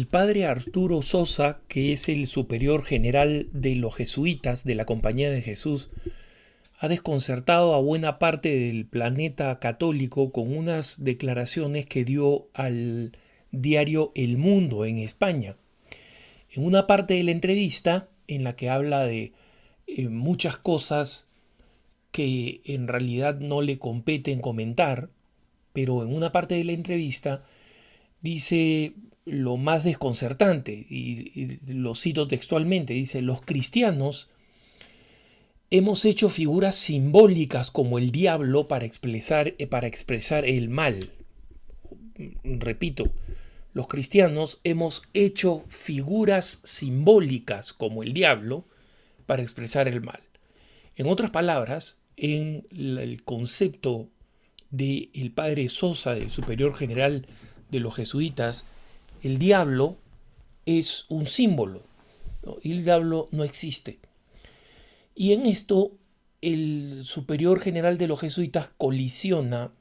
padre Arturo Sosa, que es el superior general de los jesuitas de la Compañía de Jesús, ha desconcertado a buena parte del planeta católico con unas declaraciones que dio al diario El Mundo en España. En una parte de la entrevista, en la que habla de muchas cosas que en realidad no le competen comentar, pero en una parte de la entrevista dice lo más desconcertante, y lo cito textualmente, dice: los cristianos hemos hecho figuras simbólicas como el diablo para expresar el mal. Repito, los cristianos hemos hecho figuras simbólicas como el diablo para expresar el mal. En otras palabras, en el concepto del padre Sosa, del superior general de los jesuitas, el diablo es un símbolo, ¿no? El diablo no existe. Y en esto el superior general de los jesuitas colisiona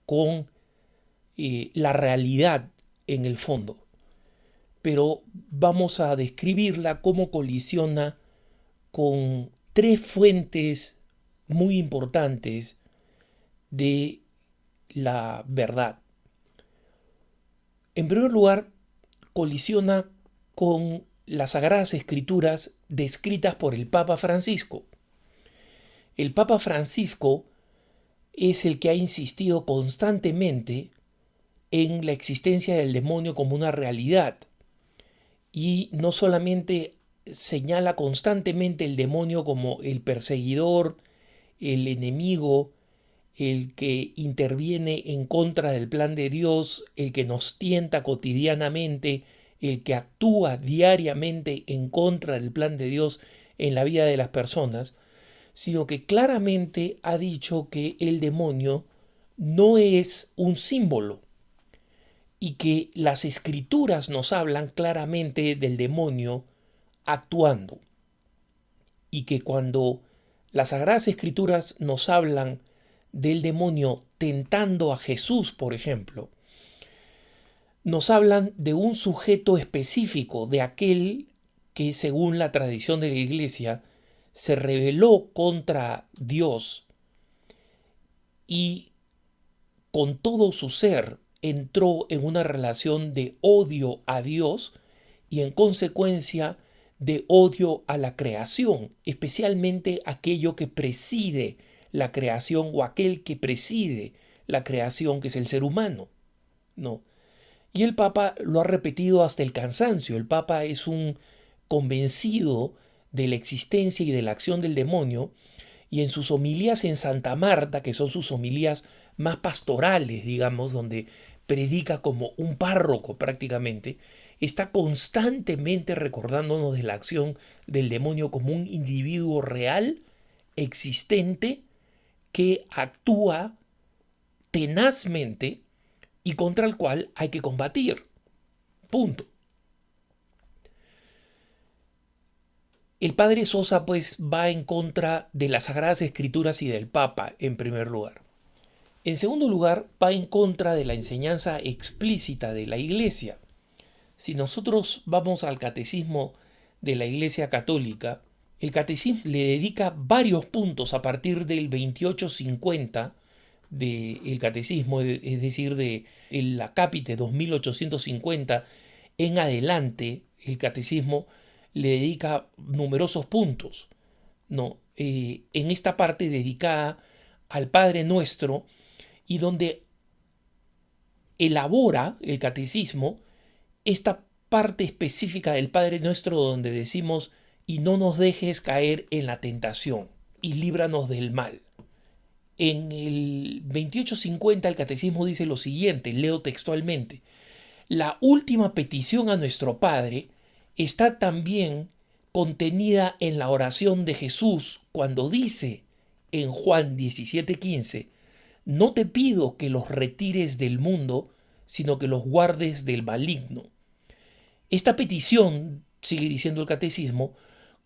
con la realidad en el fondo. Pero vamos a describirla como colisiona con tres fuentes muy importantes de la verdad. En primer lugar, colisiona con las Sagradas Escrituras descritas por el Papa Francisco. El Papa Francisco es el que ha insistido constantemente en la existencia del demonio como una realidad, y no solamente señala constantemente el demonio como el perseguidor, el enemigo, el que interviene en contra del plan de Dios, el que nos tienta cotidianamente, el que actúa diariamente en contra del plan de Dios en la vida de las personas, sino que claramente ha dicho que el demonio no es un símbolo, y que las escrituras nos hablan claramente del demonio actuando, y que cuando las Sagradas Escrituras nos hablan del demonio tentando a Jesús, por ejemplo, nos hablan de un sujeto específico, de aquel que, según la tradición de la Iglesia, se rebeló contra Dios y con todo su ser entró en una relación de odio a Dios y, en consecuencia, de odio a la creación, especialmente aquello que preside la creación, o aquel que preside la creación, que es el ser humano, ¿no? Y el Papa lo ha repetido hasta el cansancio. El Papa es un convencido de la existencia y de la acción del demonio, y en sus homilías en Santa Marta, que son sus homilías más pastorales, digamos, donde predica como un párroco prácticamente, está constantemente recordándonos de la acción del demonio como un individuo real, existente, que actúa tenazmente y contra el cual hay que combatir. Punto. El padre Sosa pues va en contra de las Sagradas Escrituras y del Papa en primer lugar. En segundo lugar, va en contra de la enseñanza explícita de la Iglesia. Si nosotros vamos al catecismo de la Iglesia Católica, el catecismo le dedica varios puntos a partir del 2850 del catecismo, es decir, de la Capite 2850 en adelante. El catecismo le dedica numerosos puntos, ¿no? En esta parte dedicada al Padre Nuestro, y donde elabora el catecismo esta parte específica del Padre Nuestro, donde decimos: y no nos dejes caer en la tentación, y líbranos del mal. En el 2850 el catecismo dice lo siguiente, leo textualmente: la última petición a nuestro Padre está también contenida en la oración de Jesús, cuando dice en Juan 17:15: no te pido que los retires del mundo, sino que los guardes del maligno. Esta petición, sigue diciendo el catecismo,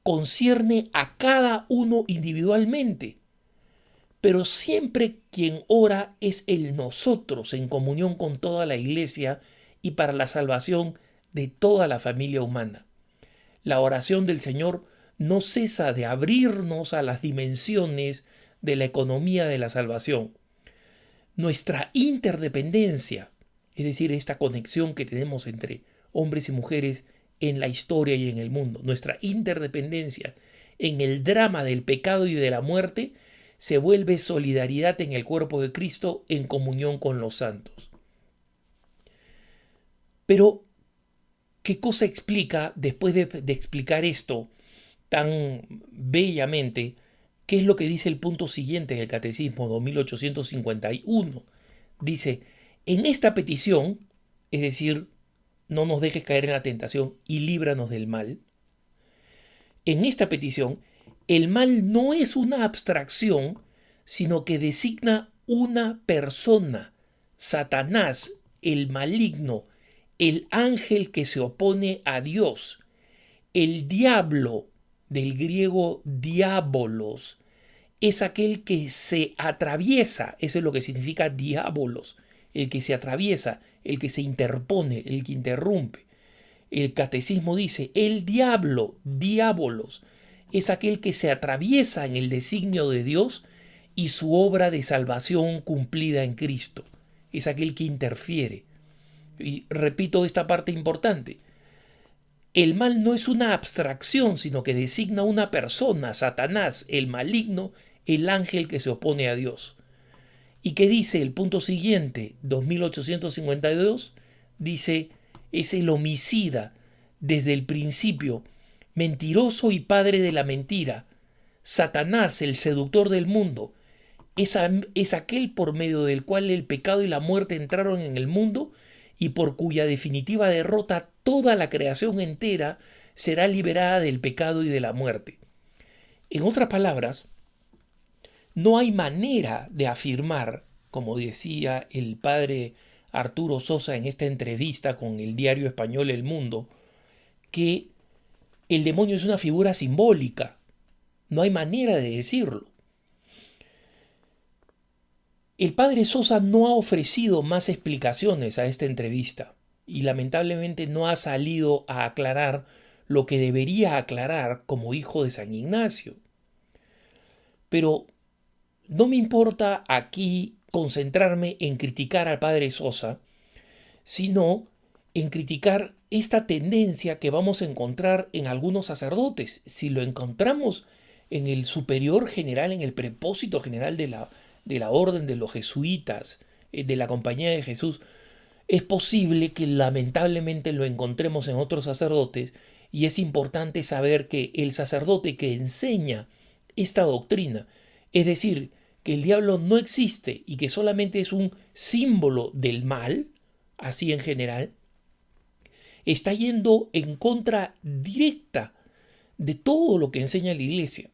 concierne a cada uno individualmente, pero siempre quien ora es el nosotros, en comunión con toda la Iglesia y para la salvación de toda la familia humana. La oración del Señor no cesa de abrirnos a las dimensiones de la economía de la salvación. Nuestra interdependencia, es decir, esta conexión que tenemos entre hombres y mujeres en la historia y en el mundo, nuestra interdependencia en el drama del pecado y de la muerte, se vuelve solidaridad en el cuerpo de Cristo en comunión con los santos. Pero, ¿qué cosa explica, después de explicar esto tan bellamente, qué es lo que dice el punto siguiente del Catecismo 2851? Dice, en esta petición, es decir, no nos dejes caer en la tentación y líbranos del mal, en esta petición, el mal no es una abstracción, sino que designa una persona, Satanás, el maligno, el ángel que se opone a Dios, el diablo, del griego diabolos, es aquel que se atraviesa, eso es lo que significa diabolos, el que se atraviesa, el que se interpone, el que interrumpe. El catecismo dice, el diablo, diabolos, es aquel que se atraviesa en el designio de Dios y su obra de salvación cumplida en Cristo. Es aquel que interfiere. Y repito esta parte importante. El mal no es una abstracción, sino que designa una persona, Satanás, el maligno, el ángel que se opone a Dios. ¿Y qué dice el punto siguiente, 2852? Dice, es el homicida desde el principio, mentiroso y padre de la mentira. Satanás, el seductor del mundo, es aquel por medio del cual el pecado y la muerte entraron en el mundo y por cuya definitiva derrota toda la creación entera será liberada del pecado y de la muerte. En otras palabras, no hay manera de afirmar, como decía el padre Arturo Sosa en esta entrevista con el diario español El Mundo, que el demonio es una figura simbólica. No hay manera de decirlo. El padre Sosa no ha ofrecido más explicaciones a esta entrevista y lamentablemente no ha salido a aclarar lo que debería aclarar como hijo de San Ignacio. Pero no me importa aquí concentrarme en criticar al padre Sosa, sino en criticar esta tendencia que vamos a encontrar en algunos sacerdotes. Si lo encontramos en el superior general, en el prepósito general de la orden de los jesuitas, de la Compañía de Jesús, es posible que lamentablemente lo encontremos en otros sacerdotes, y es importante saber que el sacerdote que enseña esta doctrina, es decir, que el diablo no existe y que solamente es un símbolo del mal, así en general, está yendo en contra directa de todo lo que enseña la Iglesia.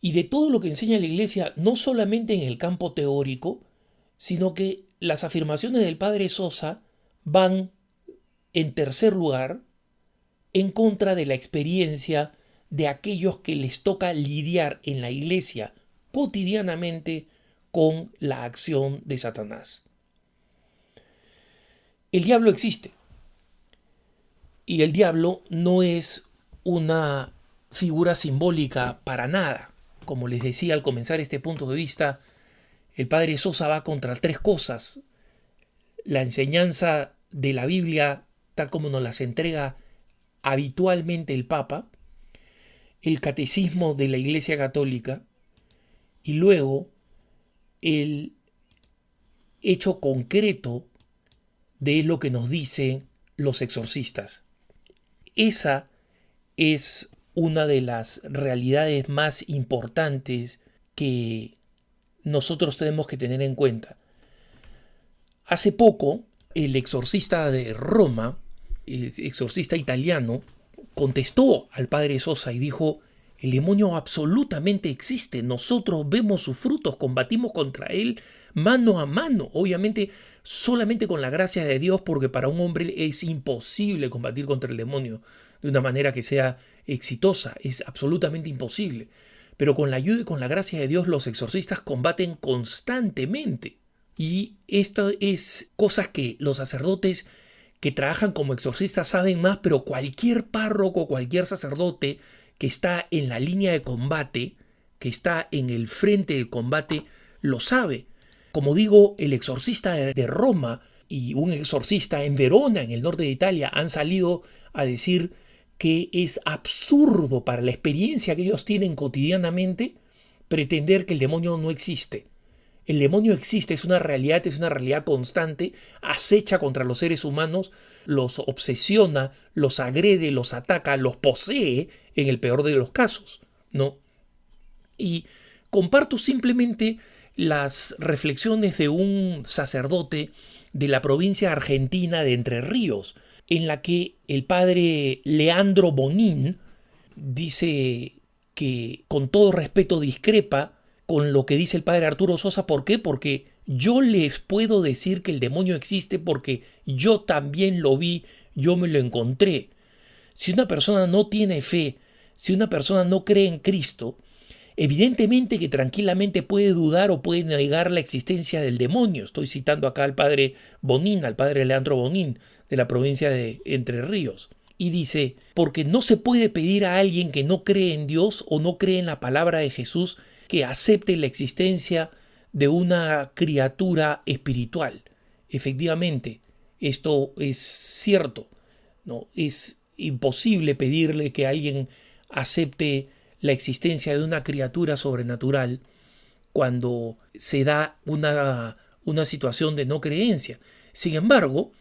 Y de todo lo que enseña la Iglesia, no solamente en el campo teórico, sino que las afirmaciones del padre Sosa van, en tercer lugar, en contra de la experiencia de aquellos que les toca lidiar en la Iglesia cotidianamente con la acción de Satanás. El diablo existe. Y el diablo no es una figura simbólica para nada. Como les decía al comenzar este punto de vista, el padre Sosa va contra tres cosas. La enseñanza de la Biblia, tal como nos las entrega habitualmente el Papa, el catecismo de la Iglesia Católica y luego el hecho concreto de lo que nos dicen los exorcistas. Esa es una de las realidades más importantes que nosotros tenemos que tener en cuenta. Hace poco, el exorcista de Roma, el exorcista italiano, contestó al padre Sosa y dijo: el demonio absolutamente existe, nosotros vemos sus frutos, combatimos contra él mano a mano, obviamente solamente con la gracia de Dios, porque para un hombre es imposible combatir contra el demonio de una manera que sea exitosa, es absolutamente imposible, pero con la ayuda y con la gracia de Dios los exorcistas combaten constantemente. Y esto es cosas que los sacerdotes que trabajan como exorcistas saben más, pero cualquier párroco, cualquier sacerdote que está en la línea de combate, que está en el frente del combate, lo sabe. Como digo, el exorcista de Roma y un exorcista en Verona, en el norte de Italia, han salido a decir que es absurdo para la experiencia que ellos tienen cotidianamente pretender que el demonio no existe. El demonio existe, es una realidad constante, acecha contra los seres humanos, los obsesiona, los agrede, los ataca, los posee en el peor de los casos, ¿no? Y comparto simplemente las reflexiones de un sacerdote de la provincia argentina de Entre Ríos, en la que el padre Leandro Bonín dice que con todo respeto discrepa con lo que dice el padre Arturo Sosa. ¿Por qué? Porque yo les puedo decir que el demonio existe porque yo también lo vi, yo me lo encontré. Si una persona no tiene fe, si una persona no cree en Cristo, evidentemente que tranquilamente puede dudar o puede negar la existencia del demonio. Estoy citando acá al padre Bonín, al padre Leandro Bonín, de la provincia de Entre Ríos. Y dice, porque no se puede pedir a alguien que no cree en Dios o no cree en la palabra de Jesús que acepte la existencia de una criatura espiritual. Efectivamente, esto es cierto, ¿no? Es imposible pedirle que alguien acepte la existencia de una criatura sobrenatural cuando se da una situación de no creencia. Sin embargo,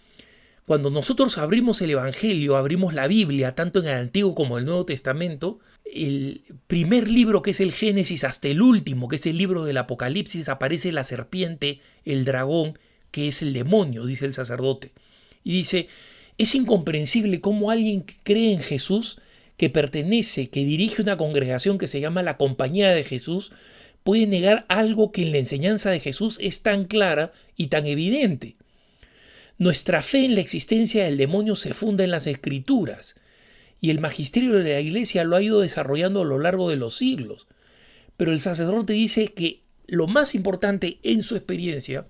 cuando nosotros abrimos el Evangelio, abrimos la Biblia, tanto en el Antiguo como en el Nuevo Testamento, el primer libro, que es el Génesis, hasta el último, que es el libro del Apocalipsis, aparece la serpiente, el dragón, que es el demonio, dice el sacerdote. Y dice, es incomprensible cómo alguien que cree en Jesús, que pertenece, que dirige una congregación que se llama la Compañía de Jesús, puede negar algo que en la enseñanza de Jesús es tan clara y tan evidente. Nuestra fe en la existencia del demonio se funda en las Escrituras, y el magisterio de la Iglesia lo ha ido desarrollando a lo largo de los siglos. Pero el sacerdote dice que lo más importante en su experiencia,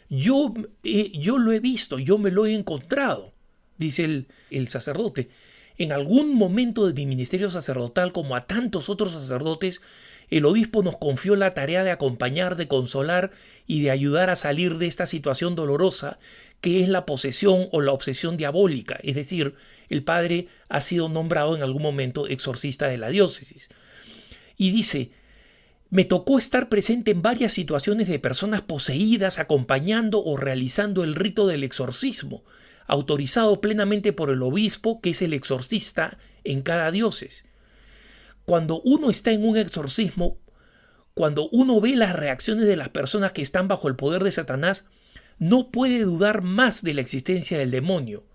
yo lo he visto, yo me lo he encontrado, dice el sacerdote. En algún momento de mi ministerio sacerdotal, como a tantos otros sacerdotes, el obispo nos confió la tarea de acompañar, de consolar y de ayudar a salir de esta situación dolorosa que es la posesión o la obsesión diabólica. Es decir, el padre ha sido nombrado en algún momento exorcista de la diócesis. Y dice, me tocó estar presente en varias situaciones de personas poseídas acompañando o realizando el rito del exorcismo, autorizado plenamente por el obispo, que es el exorcista en cada diócesis. Cuando uno está en un exorcismo, cuando uno ve las reacciones de las personas que están bajo el poder de Satanás, no puede dudar más de la existencia del demonio,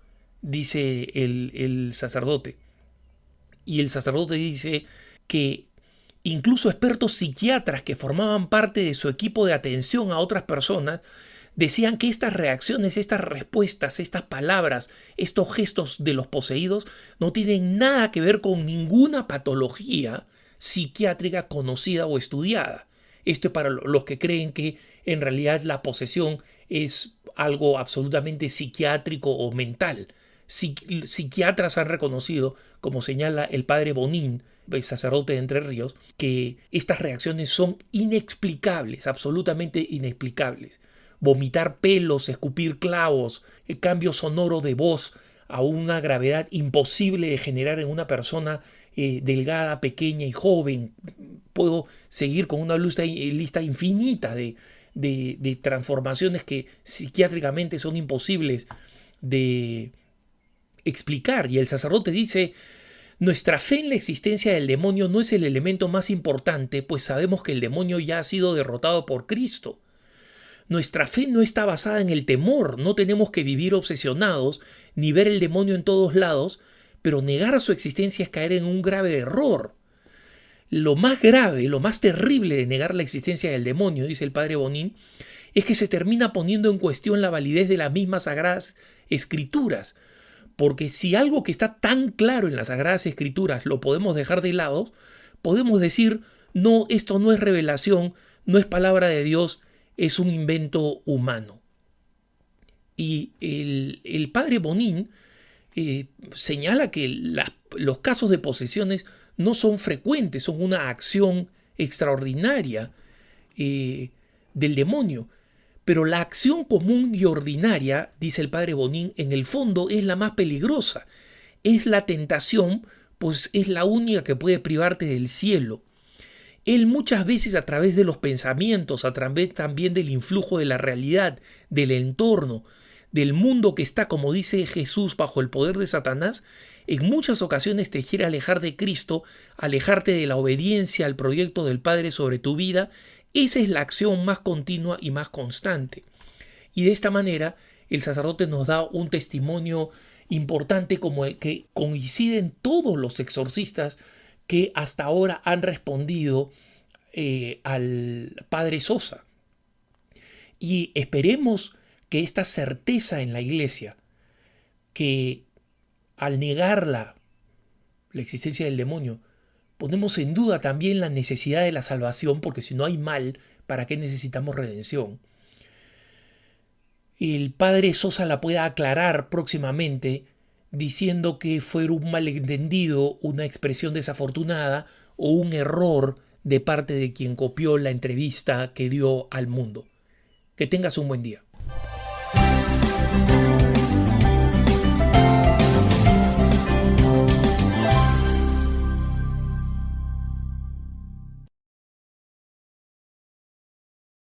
dice el sacerdote. Y el sacerdote dice que incluso expertos psiquiatras que formaban parte de su equipo de atención a otras personas decían que estas reacciones, estas respuestas, estas palabras, estos gestos de los poseídos no tienen nada que ver con ninguna patología psiquiátrica conocida o estudiada. Esto es para los que creen que en realidad la posesión es algo absolutamente psiquiátrico o mental. Psiquiatras han reconocido, como señala el padre Bonín, el sacerdote de Entre Ríos, que estas reacciones son inexplicables, absolutamente inexplicables. Vomitar pelos, escupir clavos, el cambio sonoro de voz a una gravedad imposible de generar en una persona delgada, pequeña y joven. Puedo seguir con una lista infinita de transformaciones que psiquiátricamente son imposibles de explicar. Y el sacerdote dice, nuestra fe en la existencia del demonio no es el elemento más importante, pues sabemos que el demonio ya ha sido derrotado por Cristo. Nuestra fe no está basada en el temor, no tenemos que vivir obsesionados ni ver el demonio en todos lados, pero negar su existencia es caer en un grave error. Lo más grave, lo más terrible de negar la existencia del demonio, dice el padre Bonín, es que se termina poniendo en cuestión la validez de las mismas Sagradas Escrituras, porque si algo que está tan claro en las Sagradas Escrituras lo podemos dejar de lado, podemos decir, no, esto no es revelación, no es palabra de Dios, es un invento humano. Y el padre Bonin señala que los casos de posesiones no son frecuentes, son una acción extraordinaria del demonio. Pero la acción común y ordinaria, dice el padre Bonin, en el fondo es la más peligrosa. Es la tentación, pues es la única que puede privarte del cielo. Él muchas veces a través de los pensamientos, a través también del influjo de la realidad, del entorno, del mundo que está, como dice Jesús, bajo el poder de Satanás, en muchas ocasiones te quiere alejar de Cristo, alejarte de la obediencia al proyecto del Padre sobre tu vida. Esa es la acción más continua y más constante. Y de esta manera el sacerdote nos da un testimonio importante como el que coinciden todos los exorcistas que hasta ahora han respondido al padre Sosa. Y esperemos que esta certeza en la Iglesia, que al negarla, la existencia del demonio, ponemos en duda también la necesidad de la salvación, porque si no hay mal, ¿para qué necesitamos redención? El padre Sosa la pueda aclarar próximamente diciendo que fue un malentendido, una expresión desafortunada o un error de parte de quien copió la entrevista que dio al mundo. Que tengas un buen día.